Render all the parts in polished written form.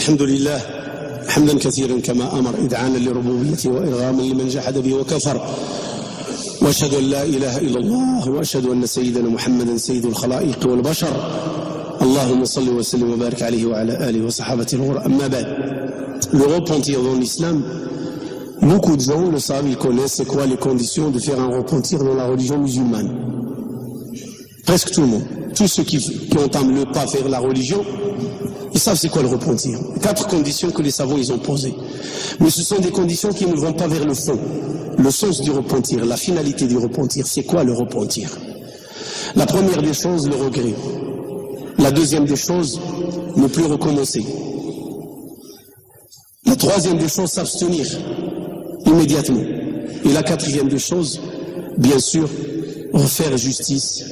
الحمد لله حمدا كثيرا كما أمر إذعانا لربوبيته وإرغاما لمن جحد به وكفر وأشهد أن لا إله إلا الله وأشهد أن سيدنا محمدا سيد الخلائق والبشر اللهم صل وسلم وبارك عليه وعلى آله وصحابته الغر أما بعد. Le repentir dans l'islam, beaucoup de gens le savent, ils connaissent c'est quoi les conditions de faire un repentir dans la religion musulmane. Presque tout le monde, tous ceux qui entament le pas vers la religion, ils savent c'est quoi le repentir. 4 conditions que les savants ils ont posées. Mais ce sont des conditions qui ne vont pas vers le fond. Le sens du repentir, la finalité du repentir, c'est quoi le repentir? La première des choses, le regret. La deuxième des choses, ne plus recommencer. La troisième des choses, s'abstenir immédiatement. Et la quatrième des choses, bien sûr, refaire justice.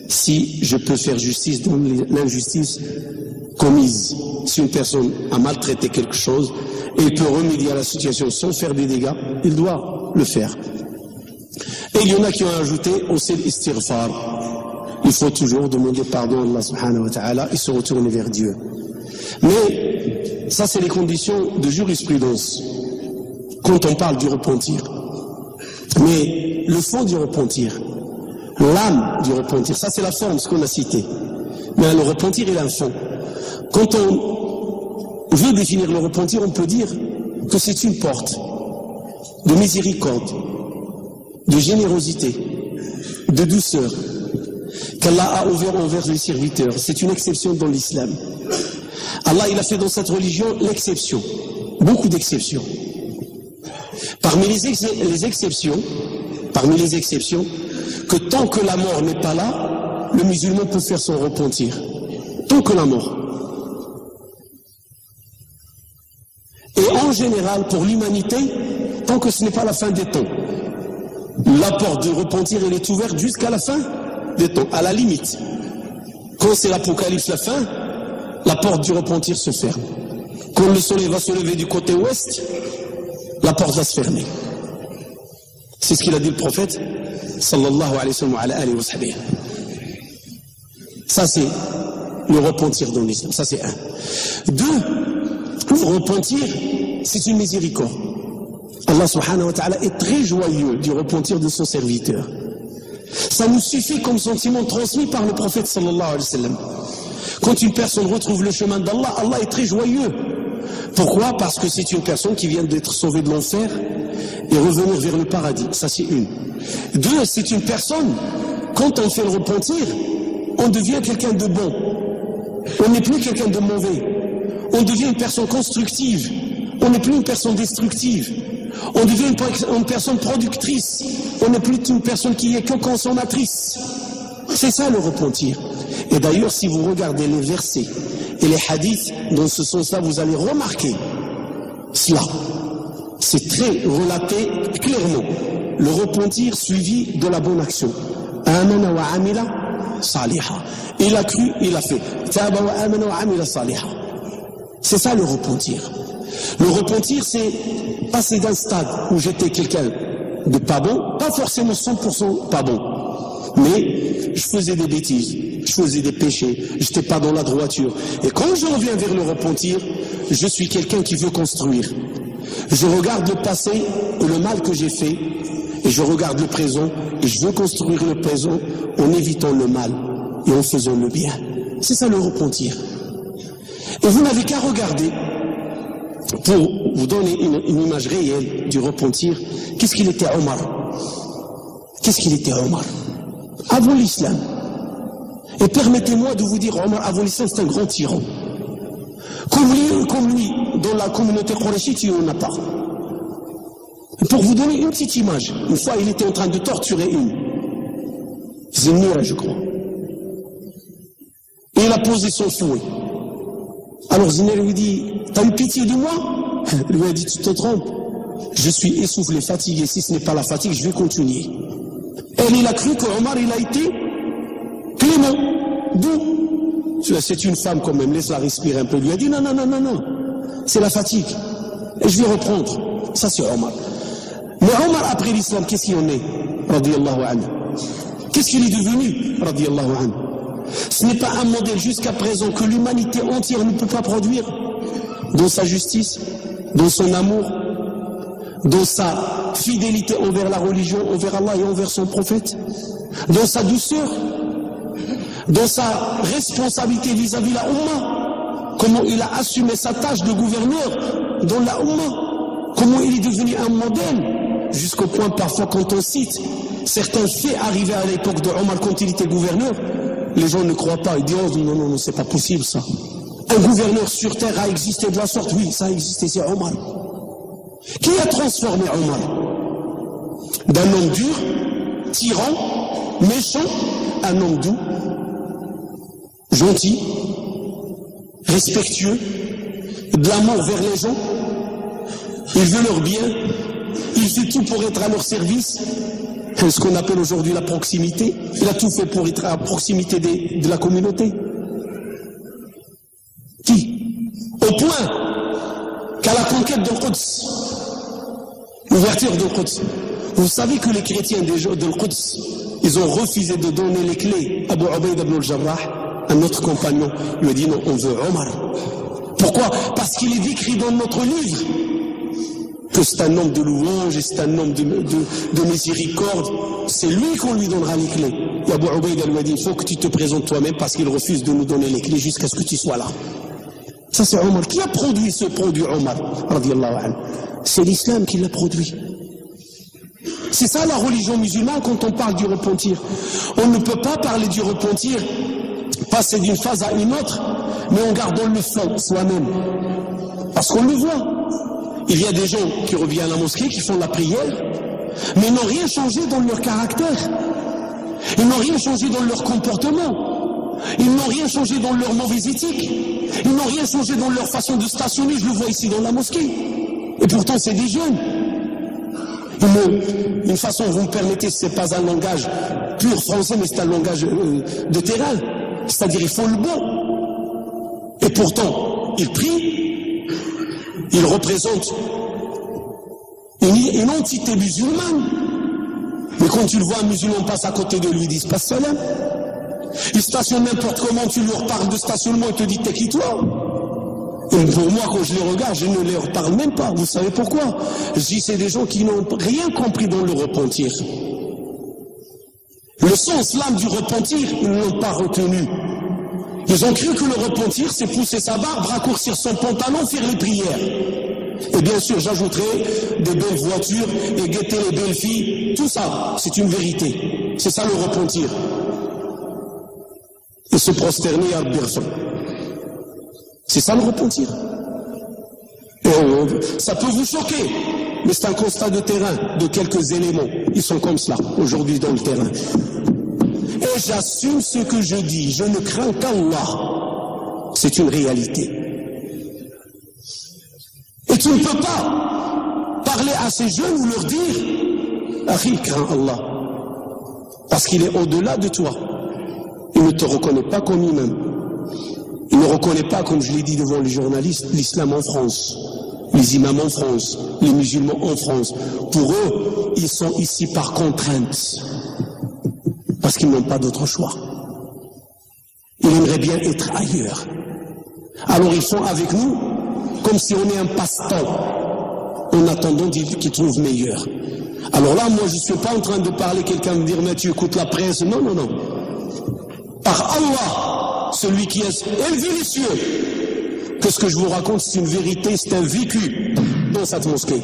Si je peux faire justice dans l'injustice commise. Si une personne a maltraité quelque chose et il peut remédier à la situation sans faire des dégâts, il doit le faire. Et il y en a qui ont ajouté aussi l'istighfar. Il faut toujours demander pardon à Allah subhanahu wa ta'ala et se retourner vers Dieu. Mais ça c'est les conditions de jurisprudence quand on parle du repentir. Mais le fond du repentir, l'âme du repentir, ça c'est la forme, ce qu'on a cité. Mais le repentir il a un fond. Quand on veut définir le repentir, on peut dire que c'est une porte de miséricorde, de générosité, de douceur qu'Allah a ouvert envers les serviteurs. C'est une exception dans l'islam. Allah il a fait dans cette religion l'exception, beaucoup d'exceptions. Parmi les exceptions, que tant que la mort n'est pas là, le musulman peut faire son repentir. Tant que la mort. Et en général, pour l'humanité, tant que ce n'est pas la fin des temps, la porte du repentir elle est ouverte jusqu'à la fin des temps, à la limite. Quand c'est l'apocalypse, la fin, la porte du repentir se ferme. Quand le soleil va se lever du côté ouest, la porte va se fermer. C'est ce qu'il a dit le prophète, sallallahu alayhi wa sallam. Ça c'est le repentir dans l'islam, ça c'est un. 2, le repentir, c'est une miséricorde. Allah subhanahu wa ta'ala est très joyeux du repentir de son serviteur. Ça nous suffit comme sentiment transmis par le prophète sallallahu alayhi wa sallam. Quand une personne retrouve le chemin d'Allah, Allah est très joyeux. Pourquoi? Parce que c'est une personne qui vient d'être sauvée de l'enfer et revenir vers le paradis. Ça c'est une. 2, c'est une personne, quand on fait le repentir, on devient quelqu'un de bon. On n'est plus quelqu'un de mauvais. On devient une personne constructive. On n'est plus une personne destructive. On devient une personne productrice. On n'est plus une personne qui est que consommatrice. C'est ça le repentir. Et d'ailleurs, si vous regardez les versets et les hadiths, dans ce sens-là, vous allez remarquer cela. C'est très relaté clairement. Le repentir suivi de la bonne action. Amana wa amila saliha. Il a cru, il a fait. Taba wa amana wa amila saliha. C'est ça le repentir. Le repentir, c'est passer d'un stade où j'étais quelqu'un de pas bon, pas forcément 100% pas bon, mais je faisais des bêtises, je faisais des péchés, je n'étais pas dans la droiture. Et quand je reviens vers le repentir, je suis quelqu'un qui veut construire. Je regarde le passé et le mal que j'ai fait, et je regarde le présent, et je veux construire le présent en évitant le mal et en faisant le bien. C'est ça le repentir. Et vous n'avez qu'à regarder, pour vous donner une image réelle du repentir, qu'est-ce qu'il était Omar? Qu'est-ce qu'il était Omar? Avant l'islam. Et permettez-moi de vous dire, Omar, avant l'islam, c'est un grand tyran. Comme lui, dans la communauté Qurayshite, il n'y en a pas. Et pour vous donner une petite image, une fois, il était en train de torturer une Zénira, je crois. Et il a posé son fouet. Alors Zénira lui dit, t'as eu pitié de moi? Il lui a dit, tu te trompes. Je suis essoufflé, fatigué. Si ce n'est pas la fatigue, je vais continuer. Et il a cru que Omar, il a été clément, doux. C'est une femme quand même, laisse-la respirer un peu. Il lui a dit, non, c'est la fatigue. Et je vais reprendre. Ça c'est Omar. Mais Omar, après l'islam, qu'est-ce qu'il en est? Radiyallahu anhu. Qu'est-ce qu'il est devenu? Radiyallahu anhu. Ce n'est pas un modèle jusqu'à présent que l'humanité entière ne peut pas produire. dans sa justice, dans son amour, dans sa fidélité envers la religion, envers Allah et envers son prophète, dans sa douceur, dans sa responsabilité vis-à-vis de la Oumma, comment il a assumé sa tâche de gouverneur dans la Oumma, comment il est devenu un modèle, jusqu'au point parfois quand on cite certains faits arrivés à l'époque de Omar quand il était gouverneur, les gens ne croient pas, ils disent oh, non, c'est pas possible ça. Un gouverneur sur terre a existé de la sorte, oui, ça a existé, c'est Omar. Qui a transformé Omar d'un homme dur, tyran, méchant, un homme doux, gentil, respectueux, de l'amour vers les gens, il veut leur bien, il fait tout pour être à leur service, ce qu'on appelle aujourd'hui la proximité, il a tout fait pour être à proximité de la communauté. Qui? Au point qu'à la conquête de Quds, l'ouverture de Quds, vous savez que les chrétiens de Quds, ils ont refusé de donner les clés à Abu Ubaïda ibn al-Jarrah, un autre compagnon, lui a dit non, on veut Omar. Pourquoi? Parce qu'il est écrit dans notre livre que c'est un homme de louange et c'est un homme de miséricorde. C'est lui qu'on lui donnera les clés. Et Abu Ubaïda lui a dit, il faut que tu te présentes toi-même parce qu'il refuse de nous donner les clés jusqu'à ce que tu sois là. Ça c'est Omar. Qui a produit ce produit Omar? C'est l'islam qui l'a produit. C'est ça la religion musulmane quand on parle du repentir. On ne peut pas parler du repentir, passer d'une phase à une autre, mais en gardant le fond soi-même. Parce qu'on le voit. Il y a des gens qui reviennent à la mosquée, qui font la prière, mais n'ont rien changé dans leur caractère. Ils n'ont rien changé dans leur comportement. Ils n'ont rien changé dans leur mauvaise éthique. Ils n'ont rien changé dans leur façon de stationner. Je le vois ici dans la mosquée. Et pourtant, c'est des jeunes. Une façon, vous me permettez, ce n'est pas un langage pur français, mais c'est un langage de terrain. C'est-à-dire, ils font le bon. Et pourtant, ils prient. Ils représentent une entité musulmane. Mais quand tu le vois, un musulman passe à côté de lui, ils disent pas salam. Ils stationnent n'importe comment, tu leur parles de stationnement, ils te disent t'es qui toi? Et pour moi, quand je les regarde, je ne leur parle même pas. Vous savez pourquoi? Je dis c'est des gens qui n'ont rien compris dans le repentir. Le sens, l'âme du repentir, ils ne l'ont pas retenu. Ils ont cru que le repentir, c'est pousser sa barbe, raccourcir son pantalon, faire les prières. Et bien sûr, j'ajouterai des belles voitures et guetter les belles filles. Tout ça, c'est une vérité. C'est ça le repentir. Et se prosterner à Birson. C'est ça le repentir. Et ça peut vous choquer, mais c'est un constat de terrain, de quelques éléments. Ils sont comme cela, aujourd'hui dans le terrain. Et j'assume ce que je dis, je ne crains qu'Allah. C'est une réalité. Et tu ne peux pas parler à ces jeunes ou leur dire Akhi, crains Allah. Parce qu'il est au-delà de toi. Il ne te reconnaît pas comme imam. Il ne reconnaît pas, comme je l'ai dit devant les journalistes, l'islam en France, les imams en France, les musulmans en France. Pour eux, ils sont ici par contrainte. Parce qu'ils n'ont pas d'autre choix. Ils aimeraient bien être ailleurs. Alors ils sont avec nous comme si on est un passe-temps en attendant qu'ils trouvent meilleur. Alors là, moi je ne suis pas en train de parler, quelqu'un me dire mais tu écoutes la presse. Non. Par Allah, celui qui est élevé les cieux, que ce que je vous raconte c'est une vérité, c'est un vécu dans cette mosquée.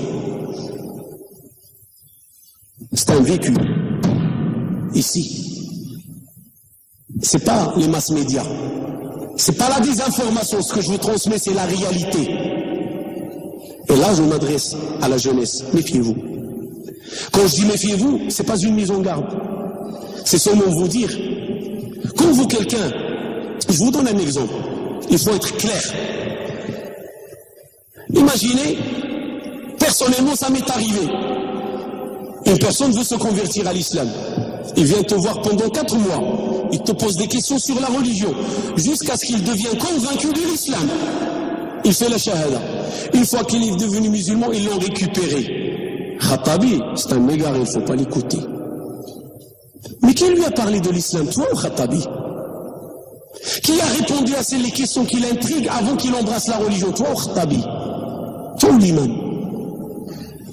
C'est un vécu. Ici. C'est pas les masses médias. C'est pas la désinformation. Ce que je vous transmets, c'est la réalité. Et là, je m'adresse à la jeunesse. Méfiez-vous. Quand je dis méfiez-vous, c'est pas une mise en garde. C'est seulement vous dire, quand vous quelqu'un, je vous donne un exemple. Il faut être clair. Imaginez, personnellement, ça m'est arrivé. Une personne veut se convertir à l'islam. Il vient te voir pendant 4 mois. Il te pose des questions sur la religion. Jusqu'à ce qu'il devienne convaincu de l'islam. Il fait la shahada. Une fois qu'il est devenu musulman, ils l'ont récupéré. Khattabi, c'est un égaré, il ne faut pas l'écouter. Mais qui lui a parlé de l'islam? Toi ou Khattabi? Qui a répondu répondu à les questions qui l'intriguent avant qu'il embrasse la religion? Toi, Khattabi, toi ou l'imam?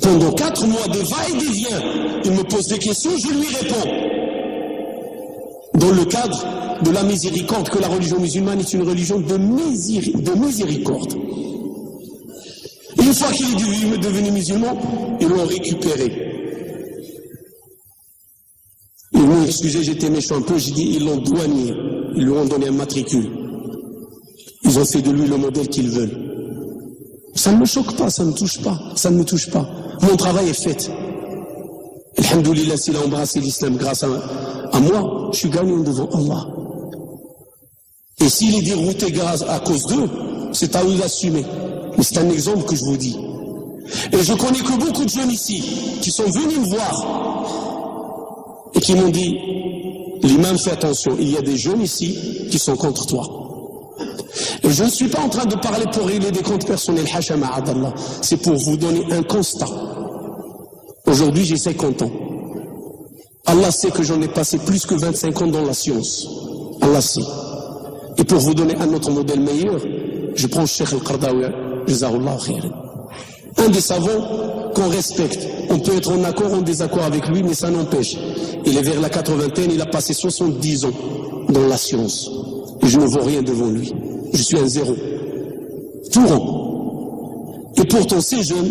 Pendant 4 mois de va-et-vient, il me pose des questions, je lui réponds. Dans le cadre de la miséricorde, que la religion musulmane est une religion de miséricorde. Et une fois qu'il est devenu musulman, ils l'ont récupéré. Ils m'ont excusé, j'étais méchant un peu, j'ai dit, ils l'ont douanier, ils lui ont donné un matricule. Ils ont fait de lui le modèle qu'ils veulent. Ça ne me choque pas, ça ne me touche pas, ça ne me touche pas. Mon travail est fait. Alhamdoulilah, s'il a embrassé l'islam grâce à moi, je suis gagnant devant Allah. Et s'il est dérouté grâce à cause d'eux, c'est à eux d'assumer. Mais c'est un exemple que je vous dis. Et je connais que beaucoup de jeunes ici qui sont venus me voir et qui m'ont dit, l'imam, fais attention, il y a des jeunes ici qui sont contre toi. Et je ne suis pas en train de parler pour régler des comptes personnels, hasha ma'adallah. C'est pour vous donner un constat. Aujourd'hui, j'ai 50 ans. Allah sait que j'en ai passé plus que 25 ans dans la science. Allah sait. Et pour vous donner un autre modèle meilleur, je prends Cheikh Al-Qardawi, Jazahullah khairan. Un des savants qu'on respecte. On peut être en accord ou en désaccord avec lui, mais ça n'empêche. Il est vers la 80e, il a passé 70 ans dans la science. Et je ne vaux rien devant lui. Je suis un zéro. Tout rond. Et pourtant, ces jeunes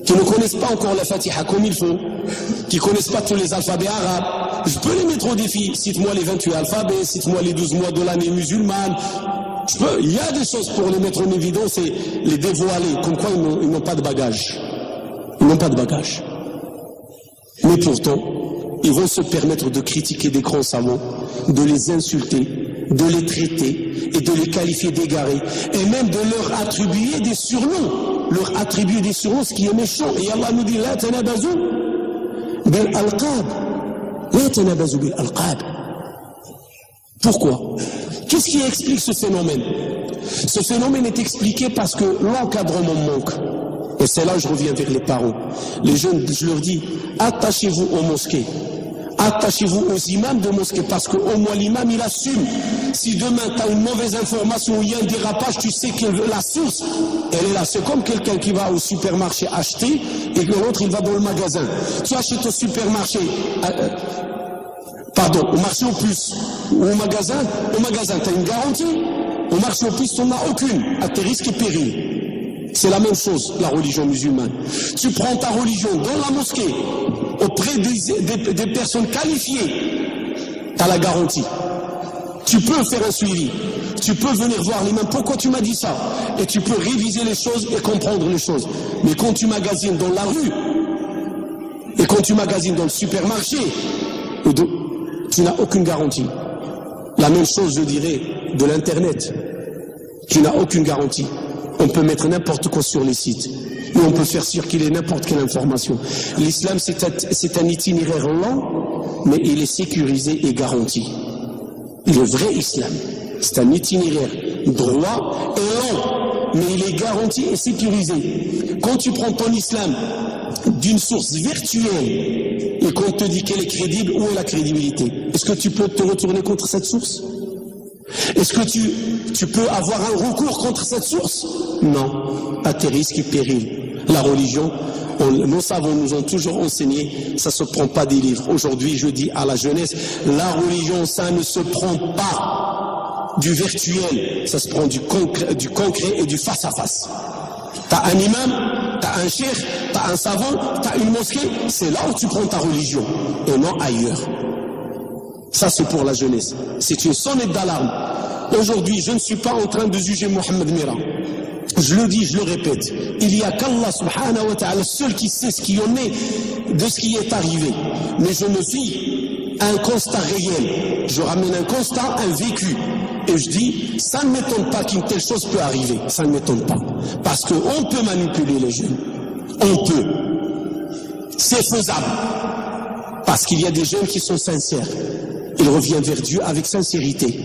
qui ne connaissent pas encore la Fatiha comme il faut, qui ne connaissent pas tous les alphabets arabes, je peux les mettre au défi. Cite-moi les 28 alphabets, cite-moi les 12 mois de l'année musulmane. Il y a des choses pour les mettre en évidence et les dévoiler, comme quoi ils n'ont pas de bagage. Ils n'ont pas de bagage. Mais pourtant, ils vont se permettre de critiquer des grands savants, de les insulter, de les traiter et de les qualifier d'égarés, et même de leur attribuer des surnoms, ce qui est méchant. Et Allah nous dit, la tanabazu bil alqab, la tanabazu bil alqab. Pourquoi? Qu'est-ce qui explique ce phénomène? Ce phénomène est expliqué parce que l'encadrement manque. Et c'est là où je reviens vers les parents. Les jeunes, je leur dis, attachez-vous aux mosquées. Attachez-vous aux imams de mosquée, parce qu'au moins l'imam il assume. Si demain tu as une mauvaise information ou il y a un dérapage, tu sais que la source, elle est là. C'est comme quelqu'un qui va au supermarché acheter et que l'autre il va dans le magasin. Tu achètes au supermarché, au marché aux puces ou au magasin tu as une garantie. Au marché aux puces tu n'en as aucune, à tes risques et périls. C'est la même chose, la religion musulmane. Tu prends ta religion dans la mosquée, auprès des personnes qualifiées, tu as la garantie. Tu peux faire un suivi. Tu peux venir voir l'imam, pourquoi tu m'as dit ça? Et tu peux réviser les choses et comprendre les choses. Mais quand tu magasines dans la rue, et quand tu magasines dans le supermarché, tu n'as aucune garantie. La même chose, je dirais, de l'Internet. Tu n'as aucune garantie. On peut mettre n'importe quoi sur les sites. Et on peut faire circuler n'importe quelle information. L'islam, c'est un itinéraire lent, mais il est sécurisé et garanti. Le vrai islam, c'est un itinéraire droit et lent, mais il est garanti et sécurisé. Quand tu prends ton islam d'une source virtuelle et qu'on te dit qu'elle est crédible, où est la crédibilité? Est-ce que tu peux te retourner contre cette source? Est-ce que tu peux avoir un recours contre cette source? Non, à tes risques et périls. La religion, nos savants nous ont toujours enseigné, ça ne se prend pas des livres. Aujourd'hui, je dis à la jeunesse, la religion, ça ne se prend pas du virtuel, ça se prend du concret et du face-à-face. T'as un imam, t'as un cheikh, t'as un savant, t'as une mosquée, c'est là où tu prends ta religion, et non ailleurs. Ça, c'est pour la jeunesse. C'est une sonnette d'alarme. Aujourd'hui, je ne suis pas en train de juger Mohamed Mira. Je le dis, je le répète. Il n'y a qu'Allah subhanahu wa ta'ala seul qui sait ce qui en est de ce qui est arrivé. Mais je me fie à un constat réel. Je ramène un constat, un vécu. Et je dis, ça ne m'étonne pas qu'une telle chose peut arriver. Ça ne m'étonne pas. Parce qu'on peut manipuler les jeunes. On peut. C'est faisable. Parce qu'il y a des jeunes qui sont sincères. Il revient vers Dieu avec sincérité.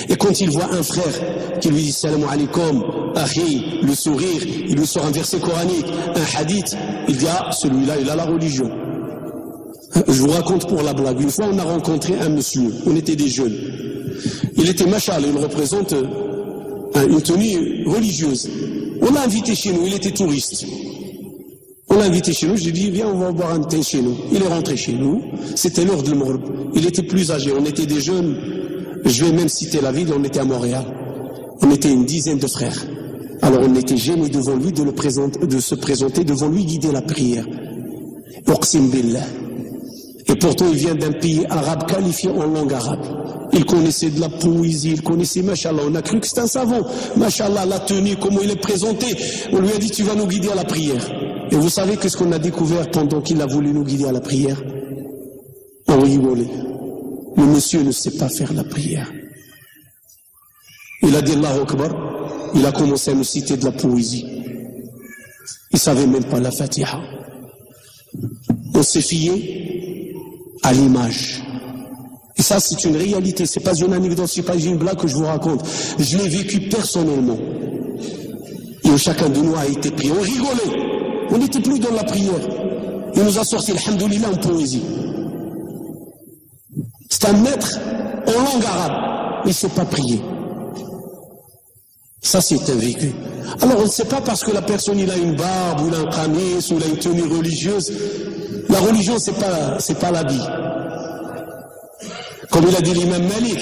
Et quand il voit un frère qui lui dit salam alaikum, ahi, le sourire, il lui sort un verset coranique, un hadith, il dit ah, celui-là, il a la religion. Je vous raconte pour la blague. Une fois, on a rencontré un monsieur, on était des jeunes. Il était machal, il représente une tenue religieuse. On l'a invité chez nous, il était touriste. On l'a invité chez nous, j'ai dit, viens, on va boire un thé chez nous. Il est rentré chez nous, c'était l'heure de l'Maghrib. Il était plus âgé, on était des jeunes, je vais même citer la ville, on était à Montréal. On était une dizaine de frères. Alors on était gênés devant lui de se présenter devant lui, guider la prière. Uqsim billah. Et pourtant il vient d'un pays arabe qualifié en langue arabe. Il connaissait de la poésie, il connaissait, machallah, on a cru que c'était un savant. Machallah, la tenue, comment il est présenté. On lui a dit, tu vas nous guider à la prière. Et vous savez qu'est-ce qu'on a découvert pendant qu'il a voulu nous guider à la prière? On rigolait. Le monsieur ne sait pas faire la prière. Il a dit Allahu Akbar, il a commencé à nous citer de la poésie. Il ne savait même pas la Fatiha. On s'est fié à l'image. Et ça, c'est une réalité, c'est pas une anecdote, c'est pas une blague que je vous raconte. Je l'ai vécu personnellement. Et chacun de nous a été pris. On rigolait. On n'était plus dans la prière. Il nous a sorti, alhamdoulilah, en poésie. C'est un maître en langue arabe. Il ne sait pas prier. Ça, c'est un vécu. Alors, on ne sait pas parce que la personne, il a une barbe, ou il a un qamis, ou il a une tenue religieuse. La religion, c'est pas l'habit. Comme il a dit l'imam Malik,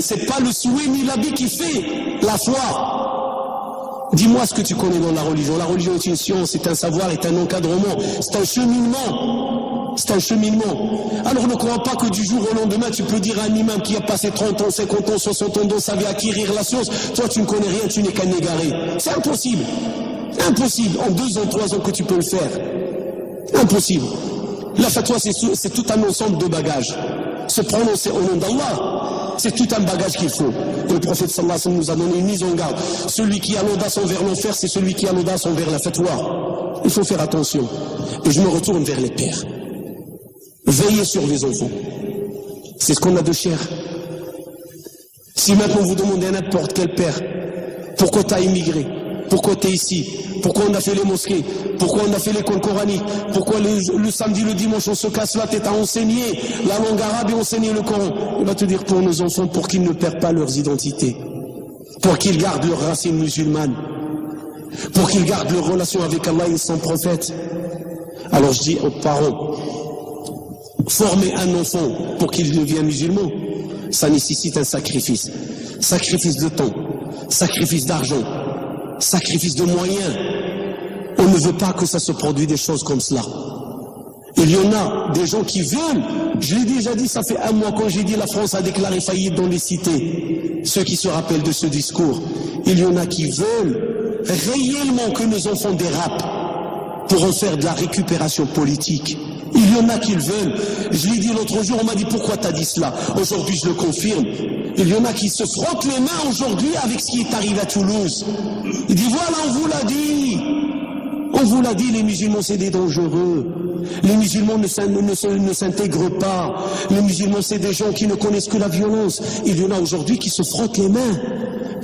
c'est pas le souhait ni l'habit qui fait la foi. Dis-moi ce que tu connais dans la religion. La religion est une science, c'est un savoir, c'est un encadrement, c'est un cheminement. C'est un cheminement. Alors ne crois pas que du jour au lendemain, tu peux dire à un imam qui a passé 30 ans, 50 ans, 60 ans dans sa vie à acquérir la science, toi tu ne connais rien, tu n'es qu'un égaré. C'est impossible. Impossible. En 2 ans, 3 ans que tu peux le faire. Impossible. La fatwa, c'est tout un ensemble de bagages. Se prononcer au nom d'Allah, c'est tout un bagage qu'il faut. Et le prophète sallallahu alayhi wa sallam nous a donné une mise en garde. Celui qui a l'audace envers l'enfer, c'est celui qui a l'audace envers la fatwa. Il faut faire attention. Et je me retourne vers les pères. Veillez sur les enfants. C'est ce qu'on a de cher. Si maintenant vous demandez à n'importe quel père, pourquoi tu as immigré? Pourquoi tu es ici? Pourquoi on a fait les mosquées? Pourquoi on a fait l'école coranique? Pourquoi le samedi, le dimanche, on se casse la tête à enseigner la langue arabe et enseigner le Coran? Il va te dire pour nos enfants, pour qu'ils ne perdent pas leurs identités, pour qu'ils gardent leurs racines musulmanes, pour qu'ils gardent leur relation avec Allah et son prophète. Alors je dis aux parents, former un enfant pour qu'il devienne musulman, ça nécessite un sacrifice. Sacrifice de temps, sacrifice d'argent, sacrifice de moyens. On ne veut pas que ça se produise des choses comme cela. Il y en a des gens qui veulent, je l'ai déjà dit, ça fait 1 mois quand j'ai dit la France a déclaré faillite dans les cités. Ceux qui se rappellent de ce discours, il y en a qui veulent réellement que nos enfants dérapent pour en faire de la récupération politique. Il y en a qui le veulent. Je l'ai dit l'autre jour, on m'a dit pourquoi tu as dit cela. Aujourd'hui je le confirme. Il y en a qui se frottent les mains aujourd'hui avec ce qui est arrivé à Toulouse. Il dit voilà, on vous l'a dit. On vous l'a dit, les musulmans c'est des dangereux. Les musulmans ne s'intègrent pas. Les musulmans c'est des gens qui ne connaissent que la violence. Il y en a aujourd'hui qui se frottent les mains.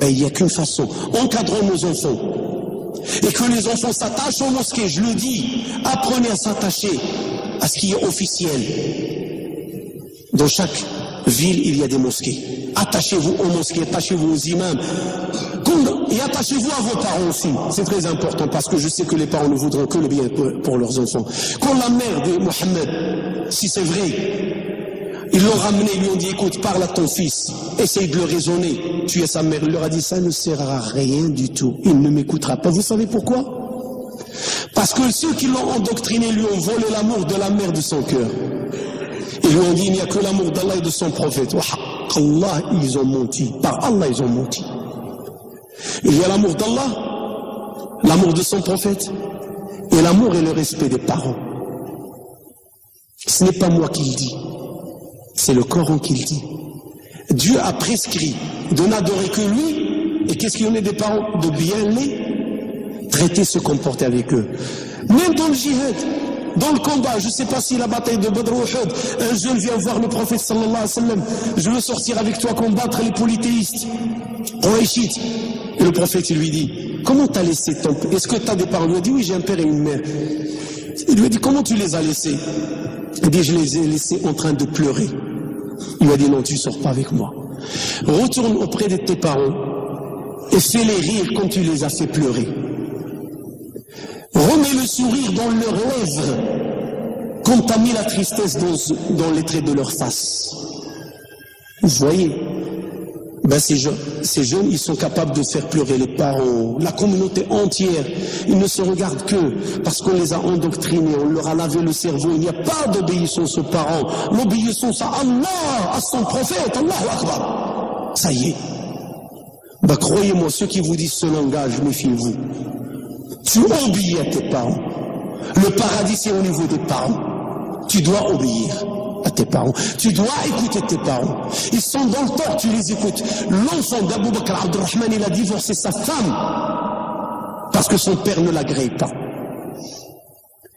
Ben, il n'y a qu'une façon. Encadrons nos enfants. Et que les enfants s'attachent aux mosquées, je le dis. Apprenez à s'attacher à ce qui est officiel. Dans chaque ville, il y a des mosquées. Attachez-vous aux mosquées, attachez-vous aux imams. Et attachez-vous à vos parents aussi. C'est très important parce que je sais que les parents ne voudront que le bien pour leurs enfants. Quand la mère de Mohammed, si c'est vrai, ils l'ont ramené, ils lui ont dit écoute, parle à ton fils, essaye de le raisonner. Tu es sa mère. Il leur a dit ça ne sert à rien du tout. Il ne m'écoutera pas. Vous savez pourquoi? Parce que ceux qui l'ont endoctriné lui ont volé l'amour de la mère de son cœur. Ils lui ont dit il n'y a que l'amour d'Allah et de son prophète. Allah, ils ont menti. Par Allah, ils ont menti. Il y a l'amour d'Allah, l'amour de son prophète, et l'amour et le respect des parents. Ce n'est pas moi qui le dis, c'est le Coran qui le dit. Dieu a prescrit de n'adorer que lui, et qu'est-ce qu'il y en a des parents? De bien les traiter, se comporter avec eux. Même dans le djihad, dans le combat, je ne sais pas si la bataille de Badr ou Uhud, un jeune vient voir le prophète sallallahu alayhi wa sallam, je veux sortir avec toi combattre les polythéistes, Qurayshites. Et le prophète il lui dit, comment t'as laissé ton père? Est-ce que t'as des parents? Il lui a dit oui, j'ai un père et une mère. Il lui a dit, comment tu les as laissés? Il dit, je les ai laissés en train de pleurer. Il lui a dit, non, tu ne sors pas avec moi. Retourne auprès de tes parents et fais-les rire comme tu les as fait pleurer. Remets le sourire dans leurs lèvres comme tu as mis la tristesse dans les traits de leur face. Vous voyez, ben ces jeunes, ils sont capables de faire pleurer les parents, la communauté entière. Ils ne se regardent que parce qu'on les a endoctrinés, on leur a lavé le cerveau. Il n'y a pas d'obéissance aux parents. L'obéissance à Allah, à son prophète, Allahu Akbar. Ça y est. Ben croyez-moi, ceux qui vous disent ce langage, méfiez-vous. Tu obéis à tes parents. Le paradis, c'est au niveau des parents. Tu dois obéir à tes parents. Tu dois écouter tes parents. Ils sont dans le tort, tu les écoutes. L'enfant d'Abou Bakr Abdurrahman, il a divorcé sa femme parce que son père ne l'agrée pas.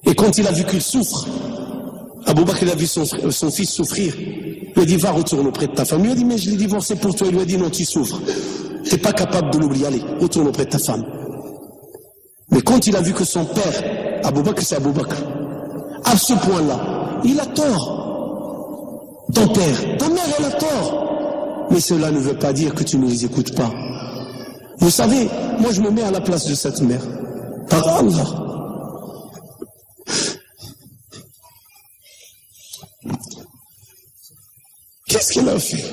Et quand il a vu qu'il souffre, Abou Bakr il a vu son fils souffrir. Il lui a dit, va retourne auprès de ta femme. Il lui a dit, mais je l'ai divorcé pour toi. Il lui a dit, non, tu souffres. Tu n'es pas capable de l'oublier. Allez, retourne auprès de ta femme. Mais quand il a vu que son père, Abou Bakr, c'est Abou Bakr, à ce point-là, il a tort. Ton père, ta mère, elle a tort. Mais cela ne veut pas dire que tu ne les écoutes pas. Vous savez, moi je me mets à la place de cette mère. Par Allah. Qu'est-ce qu'elle a fait?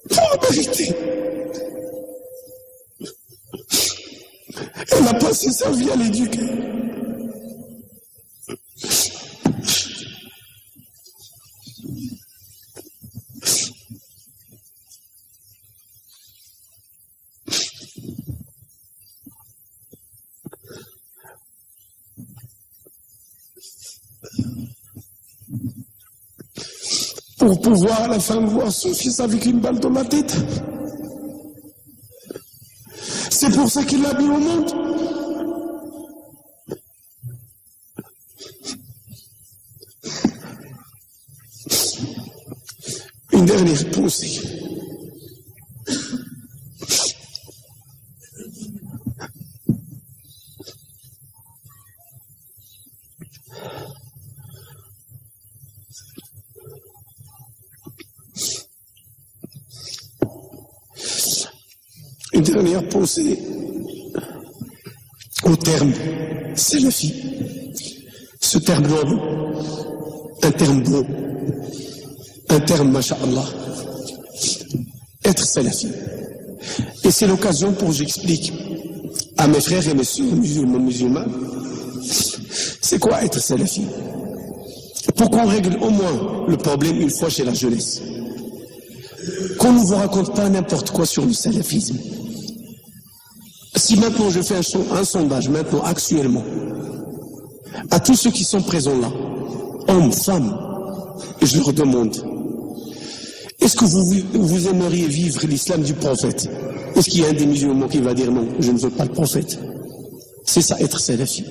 Pour la vérité. Elle a passé sa vie à l'éduquer. Pour pouvoir à la fin voir son fils avec une balle dans la tête. C'est pour ça qu'il l'a mis au monde. Une dernière pensée. Une dernière pensée au terme salafi. Ce terme noble, un terme beau, un terme masha'Allah, être salafi. Et c'est l'occasion pour que j'explique à mes frères et mes sœurs musulmans, c'est quoi être salafi? Pour qu'on règle au moins le problème une fois chez la jeunesse. Qu'on ne vous raconte pas n'importe quoi sur le salafisme. Si maintenant je fais un sondage, maintenant, actuellement, à tous ceux qui sont présents là, hommes, femmes, et je leur demande, est-ce que vous aimeriez vivre l'islam du prophète? Est-ce qu'il y a un des musulmans qui va dire non, je ne veux pas le prophète? C'est ça être salafi.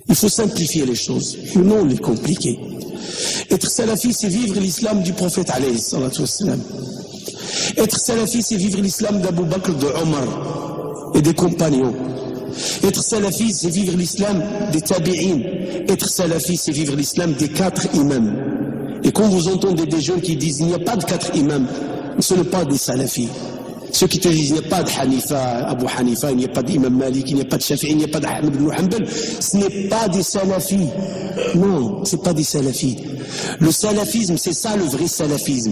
Il faut simplifier les choses, non les compliquer. Être salafi, c'est vivre l'islam du prophète alayhi salatu wassalam. Être salafi, c'est vivre l'islam d'Abou Bakr, de Omar et des compagnons. Être salafi, c'est vivre l'islam des tabi'in. Être salafi, c'est vivre l'islam des 4 imams. Et quand vous entendez des jeunes qui disent il n'y a pas de 4 imams, ce ne sont pas des salafis. Ceux qui te disent il n'y a pas de Hanifa, Abu Hanifa, il n'y a pas d'imam Malik, il n'y a pas de Shafi'i, il n'y a pas d'Ahmed ibn Hanbal, ce n'est pas des salafis. Non, ce n'est pas des salafis. Le salafisme, c'est ça le vrai salafisme.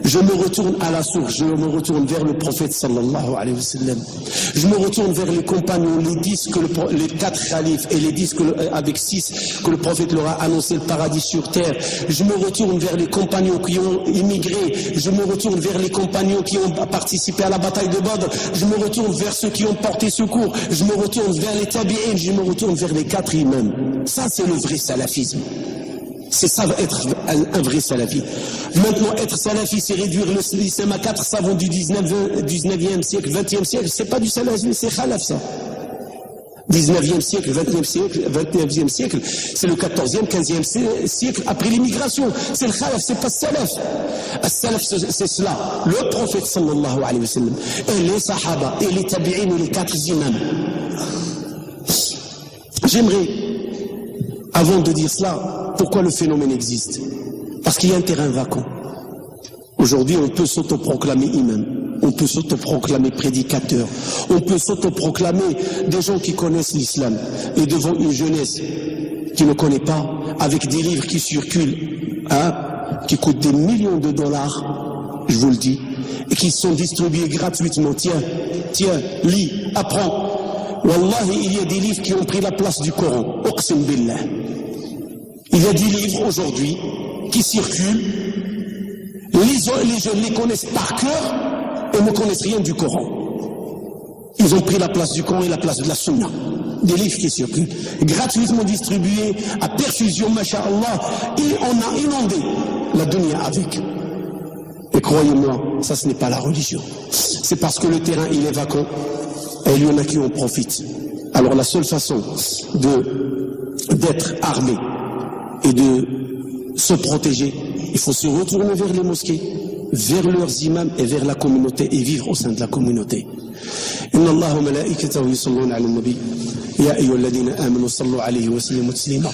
Je me retourne à la source, je me retourne vers le prophète sallallahu alayhi wa sallam. Je me retourne vers les compagnons, les 10 que les 4 khalifes et les 10 avec 6 que le prophète leur a annoncé le paradis sur terre. Je me retourne vers les compagnons qui ont immigré. Je me retourne vers les compagnons qui ont participé à la bataille de Badr. Je me retourne vers ceux qui ont porté secours. Je me retourne vers les tabi'in. Je me retourne vers les 4 imams. Ça, c'est le vrai salafisme. C'est ça être un vrai salafi. Maintenant, être salafi, c'est réduire l'islam à 4 savants du 19e siècle, 20e siècle. C'est pas du salafisme, c'est khalaf ça. 19e siècle, 29e siècle, c'est le 14e, 15e siècle après l'immigration. C'est le khalaf, c'est pas le salaf. Le salaf, c'est cela. Le prophète sallallahu alayhi wa sallam, et les sahaba, et les tabi'in, et les 4 imams. J'aimerais Avant de dire cela, pourquoi le phénomène existe? Parce qu'il y a un terrain vacant. Aujourd'hui, on peut s'autoproclamer imam, on peut s'autoproclamer prédicateur, on peut s'autoproclamer des gens qui connaissent l'islam. Et devant une jeunesse qui ne connaît pas, avec des livres qui circulent, qui coûtent des millions de dollars, je vous le dis, et qui sont distribués gratuitement. Tiens, lis, apprends. Wallahi, il y a des livres qui ont pris la place du Coran. Uqsim billah. Il y a des livres aujourd'hui qui circulent. Les jeunes les connaissent par cœur et ne connaissent rien du Coran. Ils ont pris la place du Coran et la place de la Sunna. Des livres qui circulent, gratuitement distribués, à perfusion, masha'Allah, et on a inondé la dunya avec. Et croyez-moi, ça ce n'est pas la religion. C'est parce que le terrain il est vacant, et il y en a qui en profitent. Alors la seule façon d'être armé et de se protéger, il faut se retourner vers les mosquées, vers leurs imams et vers la communauté et vivre au sein de la communauté. إن الله وملائكته يصلون على النبي يا أيها الذين آمنوا صلوا عليه وسلموا تسليما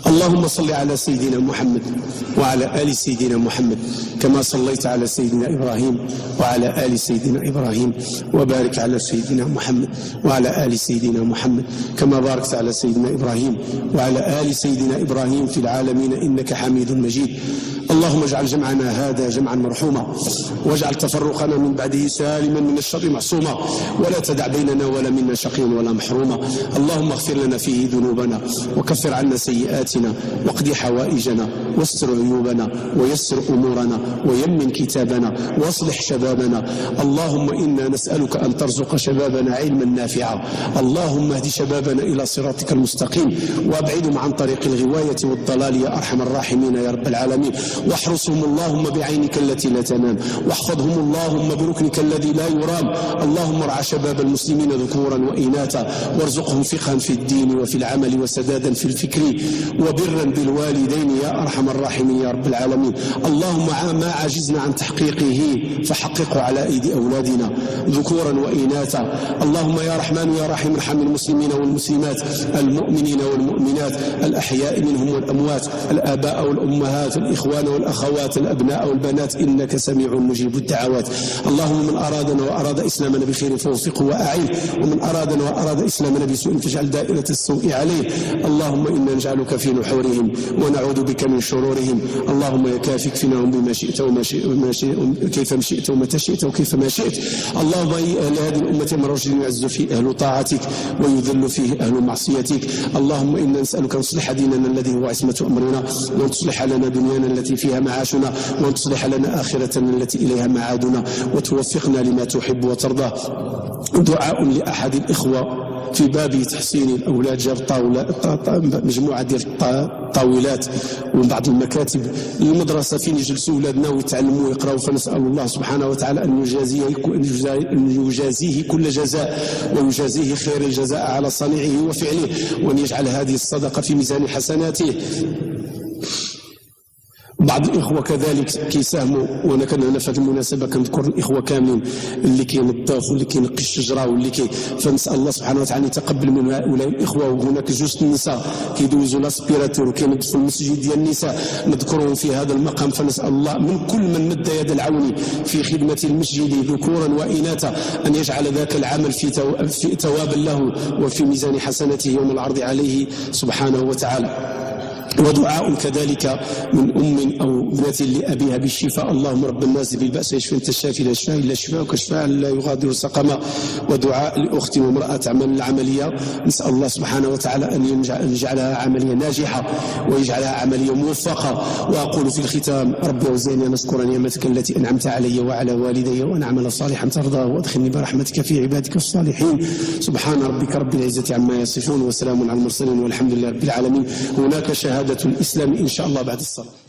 اللهم صل على سيدنا محمد وعلى آل سيدنا محمد كما صليت على سيدنا إبراهيم وعلى آل سيدنا إبراهيم وبارك على سيدنا محمد وعلى آل سيدنا محمد كما باركت على سيدنا إبراهيم وعلى آل سيدنا إبراهيم في العالمين إنك حميد مجيد اللهم اجعل جمعنا هذا جمعا مرحوما واجعل تفرقنا من بعده سالما من الشر معصوما ولا تدع بيننا ولا منا شقيا ولا محروما اللهم اغفر لنا فيه ذنوبنا وكفر عنا سيئاتنا واقضي حوائجنا واستر عيوبنا ويسر أمورنا ويمن كتابنا واصلح شبابنا اللهم إنا نسألك أن ترزق شبابنا علما نافعا اللهم اهد شبابنا إلى صراطك المستقيم وابعدهم عن طريق الغواية والضلال يا أرحم الراحمين يا رب العالمين واحرسهم اللهم بعينك التي لا تنام واحفظهم اللهم بركنك الذي لا يرام اللهم ارعى شباب المسلمين ذكورا وإناثا وارزقهم فقها في الدين وفي العمل وسدادا في الفكر وبرا بالوالدين يا أرحم الراحمين يا رب العالمين اللهم ما عجزنا عن تحقيقه فحققه على أيدي أولادنا ذكورا وإناثا اللهم يا رحمن يا رحيم ارحم المسلمين والمسلمات المؤمنين والمؤمنات الأحياء منهم والأموات الآباء والأمهات الإخوان والأخوات الأبناء والبنات إنك سميع مجيب الدعوات اللهم من أرادنا وأراد إسلامنا بخير فوفقه وأعينه ومن أرادنا وأراد إسلامنا بسوء فاجعل دائرة السوء عليه اللهم إنا نجعلك في نحورهم ونعوذ بك من شرورهم اللهم يا كافي اكفناهم بما شئت كيف ما شئت ومتى شئت وكيف ما شئت اللهم لهذه الأمة من رجل يعز فيه أهل طاعتك ويذل فيه أهل معصيتك اللهم إنا نسألك أن تصلح ديننا الذي هو عصمة أمرنا وأن تصلح لنا دنيانا التي فيها معاشنا وأن تصلح لنا آخرتنا التي إليها معادنا وتوفقنا لما تحب وترضى دعاء لأحد الإخوة في باب تحسين الأولاد جاب مجموعة ديال الطاولات وبعض المكاتب المدرسة فين يجلسوا أولادنا ويتعلموا ويقراوا فنسأل الله سبحانه وتعالى أن يجازيه كل جزاء ويجازيه خير الجزاء على صنيعه وفعله وأن يجعل هذه الصدقة في ميزان حسناته بعض الإخوة كذلك كيساهموا وأنا كان في هذه المناسبة كنذكر الإخوة كاملين اللي كينظف واللي كينقي الشجرة واللي فنسأل الله سبحانه وتعالى يتقبل من هؤلاء الإخوة وهناك جوج النساء كيدوزوا لاسبيراتور وكينظفوا المسجد ديال النساء نذكرهم في هذا المقام فنسأل الله من كل من مد يد العون في خدمة المسجد ذكورا وإناثا أن يجعل ذاك العمل في ثوابا له وفي ميزان حسناته يوم العرض عليه سبحانه وتعالى ودعاء كذلك من أم أو ابنة لأبيها بالشفاء اللهم رب الناس بالبأس يشفي أنت الشافي لا شفاء إلا شفاءك شفاء لا يغادر سقما ودعاء لأخت وامرأة تعمل العملية نسأل الله سبحانه وتعالى أن يجعلها عملية ناجحة ويجعلها عملية موفقة وأقول في الختام رب أوزعني أن أشكر نعمتك التي أنعمت علي وعلى والدي وأن أعمل صالحا ترضاه وأدخلني برحمتك في عبادك الصالحين سبحان ربك رب العزة عما يصفون وسلام على المرسلين والحمد لله رب العالمين هناك شهادة الإسلام إن شاء الله بعد الصلاة